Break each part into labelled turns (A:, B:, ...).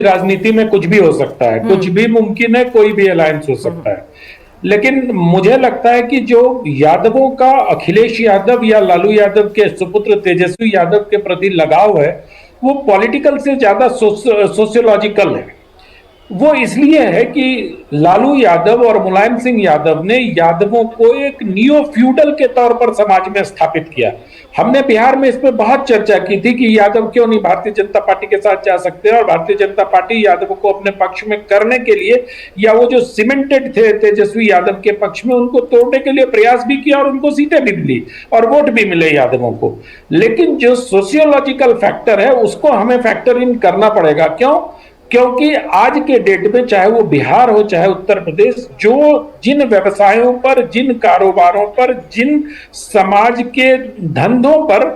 A: राजनीति में कुछ भी हो सकता है, कुछ भी मुमकिन है, कोई भी अलायंस हो सकता है। लेकिन मुझे लगता है कि जो यादवों का अखिलेश यादव या लालू यादव के सुपुत्र तेजस्वी यादव के प्रति लगाव है, वो पॉलिटिकल से ज्यादा सोशियोलॉजिकल है। वो इसलिए है कि लालू यादव और मुलायम सिंह यादव ने यादवों को एक नियो फ्यूडल के तौर पर समाज में स्थापित किया। हमने बिहार में इस पर बहुत चर्चा की थी कि यादव क्यों नहीं भारतीय जनता पार्टी के साथ जा सकते हैं, और भारतीय जनता पार्टी यादवों को अपने पक्ष में करने के लिए, या वो जो सीमेंटेड थे तेजस्वी यादव के पक्ष में, उनको तोड़ने के लिए प्रयास भी किया और उनको सीटें भी मिली और वोट भी मिले यादवों को। लेकिन जो सोशियोलॉजिकल फैक्टर है उसको हमें फैक्टर इन करना पड़ेगा। क्यों? क्योंकि आज के डेट में चाहे वो बिहार हो चाहे उत्तर प्रदेश, जो जिन व्यवसायों पर, जिन कारोबारों पर, जिन समाज के धंधों पर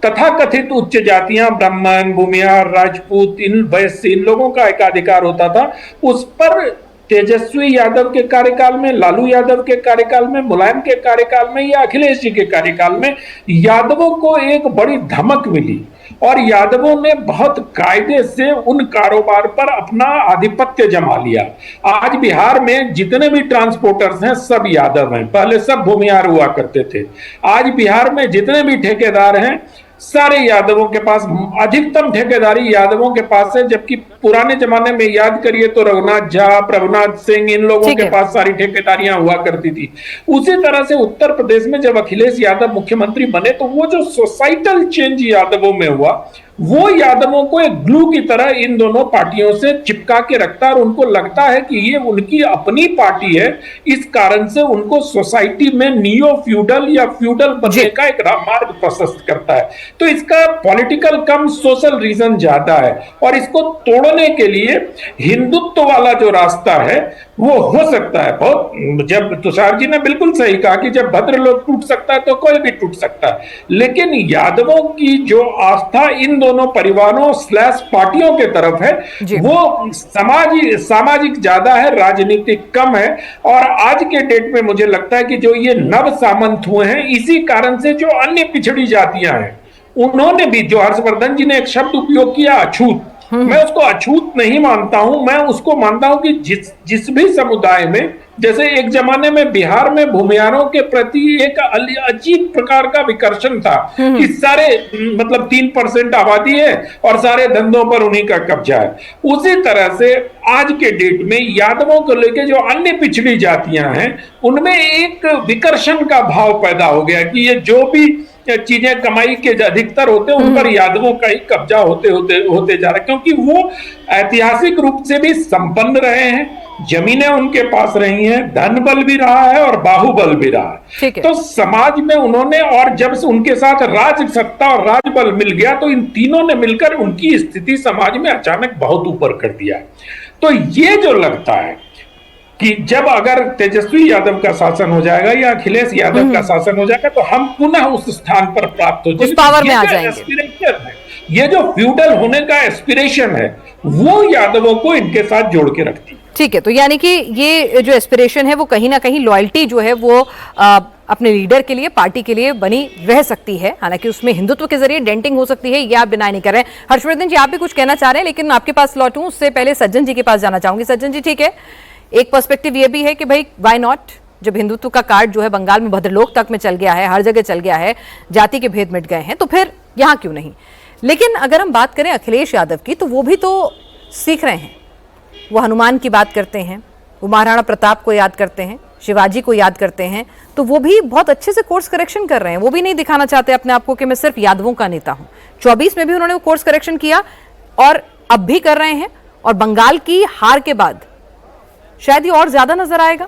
A: तथाकथित उच्च जातियां, ब्राह्मण, भूमिहार, राजपूत, इन वैश्य, इन लोगों का एकाधिकार होता था, उस पर तेजस्वी यादव के कार्यकाल में, लालू यादव के कार्यकाल में, मुलायम के कार्यकाल में या अखिलेश जी के कार्यकाल में यादवों को एक बड़ी धमक मिली और यादवों ने बहुत कायदे से उन कारोबार पर अपना आधिपत्य जमा लिया। आज बिहार में जितने भी ट्रांसपोर्टर्स हैं सब यादव हैं, पहले सब भूमिहार हुआ करते थे। आज बिहार में जितने भी ठेकेदार हैं सारे यादवों के पास, अधिकतम ठेकेदारी यादवों के पास है, जबकि पुराने जमाने में याद करिए तो रघुनाथ झा, प्रभुनाथ सिंह, इन लोगों के पास सारी ठेकेदारियां हुआ करती थी। उसी तरह से उत्तर प्रदेश में जब अखिलेश यादव मुख्यमंत्री बने तो वो जो सोसाइटल चेंज यादवों में हुआ, वो यादवों को एक ग्लू की तरह इन दोनों पार्टियों से चिपका के रखता है और उनको लगता है कि ये उनकी अपनी पार्टी है। इस कारण से उनको सोसाइटी में नियो फ्यूडल या फ्यूडल बनने का एक मार्ग प्रशस्त करता है। तो इसका पॉलिटिकल कम सोशल रीजन ज्यादा है और इसको तोड़ने के लिए हिंदुत्व वाला जो रास्ता है वो हो सकता है। बहुत, जब तुषार जी ने बिल्कुल सही कहा कि जब भद्र लोग टूट सकता है तो कोई भी टूट सकता है, लेकिन यादवों की जो आस्था इन दोनों परिवारों स्लैश पार्टियों के तरफ है वो सामाजिक ज्यादा है, राजनीतिक कम है। और आज के डेट में मुझे लगता है कि जो ये नव सामंत हुए हैं, इसी कारण से जो अन्य पिछड़ी जातियां हैं उन्होंने भी, जो हर्षवर्धन जी ने एक शब्द उपयोग किया अछूत, मैं उसको अछूत नहीं मानता हूं। मैं उसको मानता हूं कि जिस भी समुदाय में, जैसे एक जमाने में बिहार में भूमिहारों के प्रति एक अजीब प्रकार का विकर्षण था कि सारे, मतलब 3% आबादी है और सारे धंधों पर उन्हीं का कब्जा है, उसी तरह से आज के डेट में यादवों को लेकर जो अन्य पिछड़ी जातियां हैं उनमें एक विकर्षण का भाव पैदा हो गया कि ये जो भी चीजें कमाई के अधिकतर होते हैं उन पर यादवों का ही कब्जा होते जा रहा है, क्योंकि वो ऐतिहासिक रूप से भी संपन्न रहे हैं, जमीनें उनके पास रही हैं, धन बल भी रहा है और बाहुबल भी रहा है। तो समाज में उन्होंने, और जब से उनके साथ राज सत्ता और राजबल मिल गया तो इन तीनों ने मिलकर उनकी स्थिति समाज में अचानक बहुत ऊपर कर दिया। तो ये जो लगता है कि जब अगर तेजस्वी यादव का शासन हो जाएगा या अखिलेश यादव का शासन हो जाएगा तो हम पुनः उस स्थान पर प्राप्त हो जाएंगे, उस पावर में आ जाएंगे। ये जो फ्यूडल होने का एस्पिरेशन है वो यादवों को इनके साथ जोड़ के रखती है।
B: ठीक है, तो यानी कि ये जो एस्पिरेशन है वो कहीं ना कहीं लॉयल्टी जो है वो अपने लीडर के लिए, पार्टी के लिए बनी रह सकती है, हालांकि उसमें हिंदुत्व के जरिए डेंटिंग हो सकती है, ये आप बिना नहीं कर रहे हैं। हर्षवर्धन जी, आप भी कुछ कहना चाह रहे हैं, लेकिन आपके पास लौटूं उससे पहले सज्जन जी के पास जाना चाहूंगी। सज्जन जी, ठीक है, एक पर्सपेक्टिव ये भी है कि भाई व्हाई नॉट, जब हिंदुत्व का कार्ड जो है बंगाल में भद्रलोक तक में चल गया है, हर जगह चल गया है, जाति के भेद मिट गए हैं, तो फिर यहाँ क्यों नहीं। लेकिन अगर हम बात करें अखिलेश यादव की, तो वो भी तो सीख रहे हैं। वो हनुमान की बात करते हैं, वो महाराणा प्रताप को याद करते हैं, शिवाजी को याद करते हैं, तो वो भी बहुत अच्छे से कोर्स करेक्शन कर रहे हैं। वो भी नहीं दिखाना चाहते अपने आप को कि मैं सिर्फ यादवों का नेता हूं। 24 में भी उन्होंने वो कोर्स करेक्शन किया और अब भी कर रहे हैं, और बंगाल की हार के बाद शायद ये और ज्यादा नजर आएगा।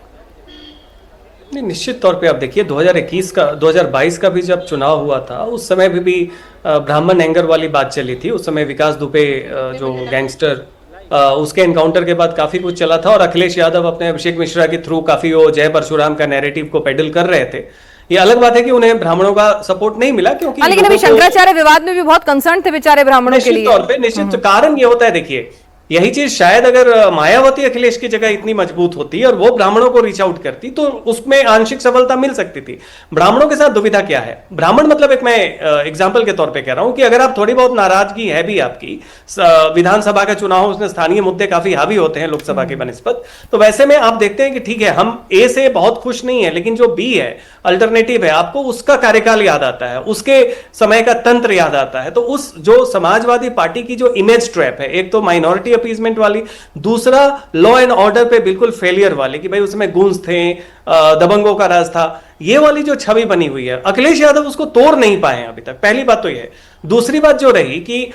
C: नहीं, निश्चित तौर पे आप देखिए 2022 का भी जब चुनाव हुआ था उस समय भी ब्राह्मण एंगर वाली बात चली थी। उस समय विकास दुबे जो गैंगस्टर, उसके एनकाउंटर के बाद काफी कुछ चला था और अखिलेश यादव अपने अभिषेक मिश्रा के थ्रू काफी वो जय परशुराम का नैरेटिव को पेडल कर रहे थे। ये अलग बात है कि उन्हें ब्राह्मणों का सपोर्ट नहीं मिला, क्योंकि
B: लेकिन अभी शंकराचार्य विवाद में भी बहुत कंसर्न थे बेचारे ब्राह्मणों के लिए।
C: निश्चित तौर पे निश्चित कारण ये होता है, देखिए यही चीज शायद अगर मायावती अखिलेश की जगह इतनी मजबूत होती और वो ब्राह्मणों को रीच आउट करती तो उसमें आंशिक सफलता मिल सकती थी। ब्राह्मणों के साथ दुविधा क्या है, ब्राह्मण मतलब एक मैं एग्जाम्पल के तौर पे कह रहा हूं कि अगर आप थोड़ी बहुत नाराजगी है भी आपकी, विधानसभा का चुनाव उसमें स्थानीय मुद्दे काफी हावी होते हैं लोकसभा के बनिस्पत, तो वैसे में आप देखते हैं कि ठीक है हम ए से बहुत खुश नहीं है, लेकिन जो बी है अल्टरनेटिव है, आपको उसका कार्यकाल याद आता है, उसके समय का तंत्र याद आता है। तो उस जो समाजवादी पार्टी की जो इमेज ट्रैप है, एक तो माइनॉरिटी अपीजमेंट वाली, दूसरा लॉ एंड ऑर्डर पे बिल्कुल फेलियर वाली कि भाई उसमें गूंज थे, दबंगों का राज था, ये वाली जो छवि बनी हुई है अखिलेश यादव उसको तोड़ नहीं पाए हैं अभी तक। पहली बात तो यह। दूसरी बात जो रही कि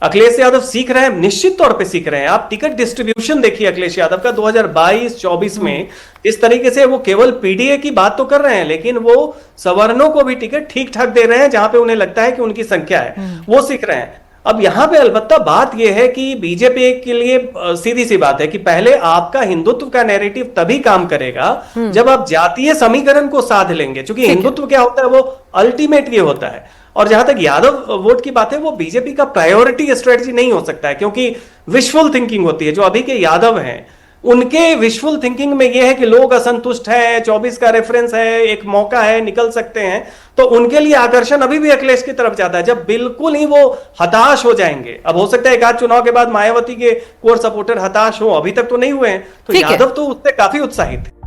C: अखिलेश यादव सीख रहे हैं, निश्चित तौर पे सीख रहे हैं। आप टिकट डिस्ट्रीब्यूशन देखिए अखिलेश यादव का 2022-24 में, इस तरीके से वो केवल पीडीए की बात तो कर रहे हैं, लेकिन वो सवर्णों को भी टिकट ठीक ठाक दे रहे हैं जहां पे उन्हें लगता है कि उनकी संख्या है, वो सीख रहे हैं। अब यहां पे अलबत्ता बात यह है कि बीजेपी के लिए सीधी सी बात है कि पहले आपका हिंदुत्व का नैरेटिव तभी काम करेगा जब आप जातीय समीकरण को साध लेंगे, क्योंकि हिंदुत्व क्या होता है वो अल्टीमेट ये होता है। और जहां तक यादव वोट की बात है, वो बीजेपी का प्रायोरिटी स्ट्रेटजी नहीं हो सकता है, क्योंकि विशफुल थिंकिंग होती है। जो अभी के यादव हैं उनके विशफुल थिंकिंग में यह है कि लोग असंतुष्ट हैं, 24 का रेफरेंस है, एक मौका है, निकल सकते हैं, तो उनके लिए आकर्षण अभी भी अखिलेश की तरफ जाता है। जब बिल्कुल ही वो हताश हो जाएंगे, अब हो सकता है एक आध चुनाव के बाद मायावती के कोर सपोर्टर हताश हो, अभी तक तो नहीं हुए हैं, तो यादव तो उससे काफी उत्साहित है।